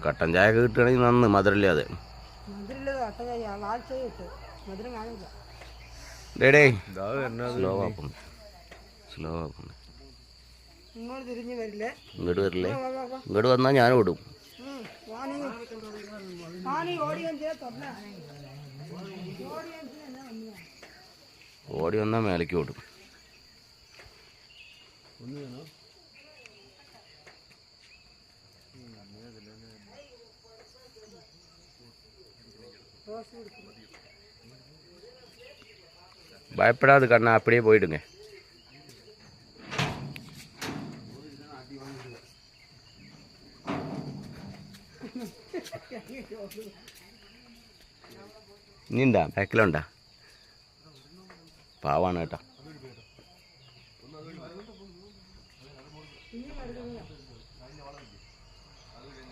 കട്ടൻ ചായ ഒക്കെ കിട്ടുകയാണെങ്കിൽ നന്ന് മധുരമില്ലാതെ. ഡേടേ സ്ലോ ആക്കും, സ്ലോ ആക്കും. ഇങ്ങോട്ട് വരില്ലേ? ഇങ്ങോട്ട് വന്നാൽ ഞാൻ ഓടും. ഓടി വന്നാൽ മേലേക്ക് ഓടും. பயப்படாது கண்ணா, அப்படியே போயிடுங்க. നീണ്ടാ ബാക്കിലുണ്ടാ? പാവാണ് കേട്ടോ.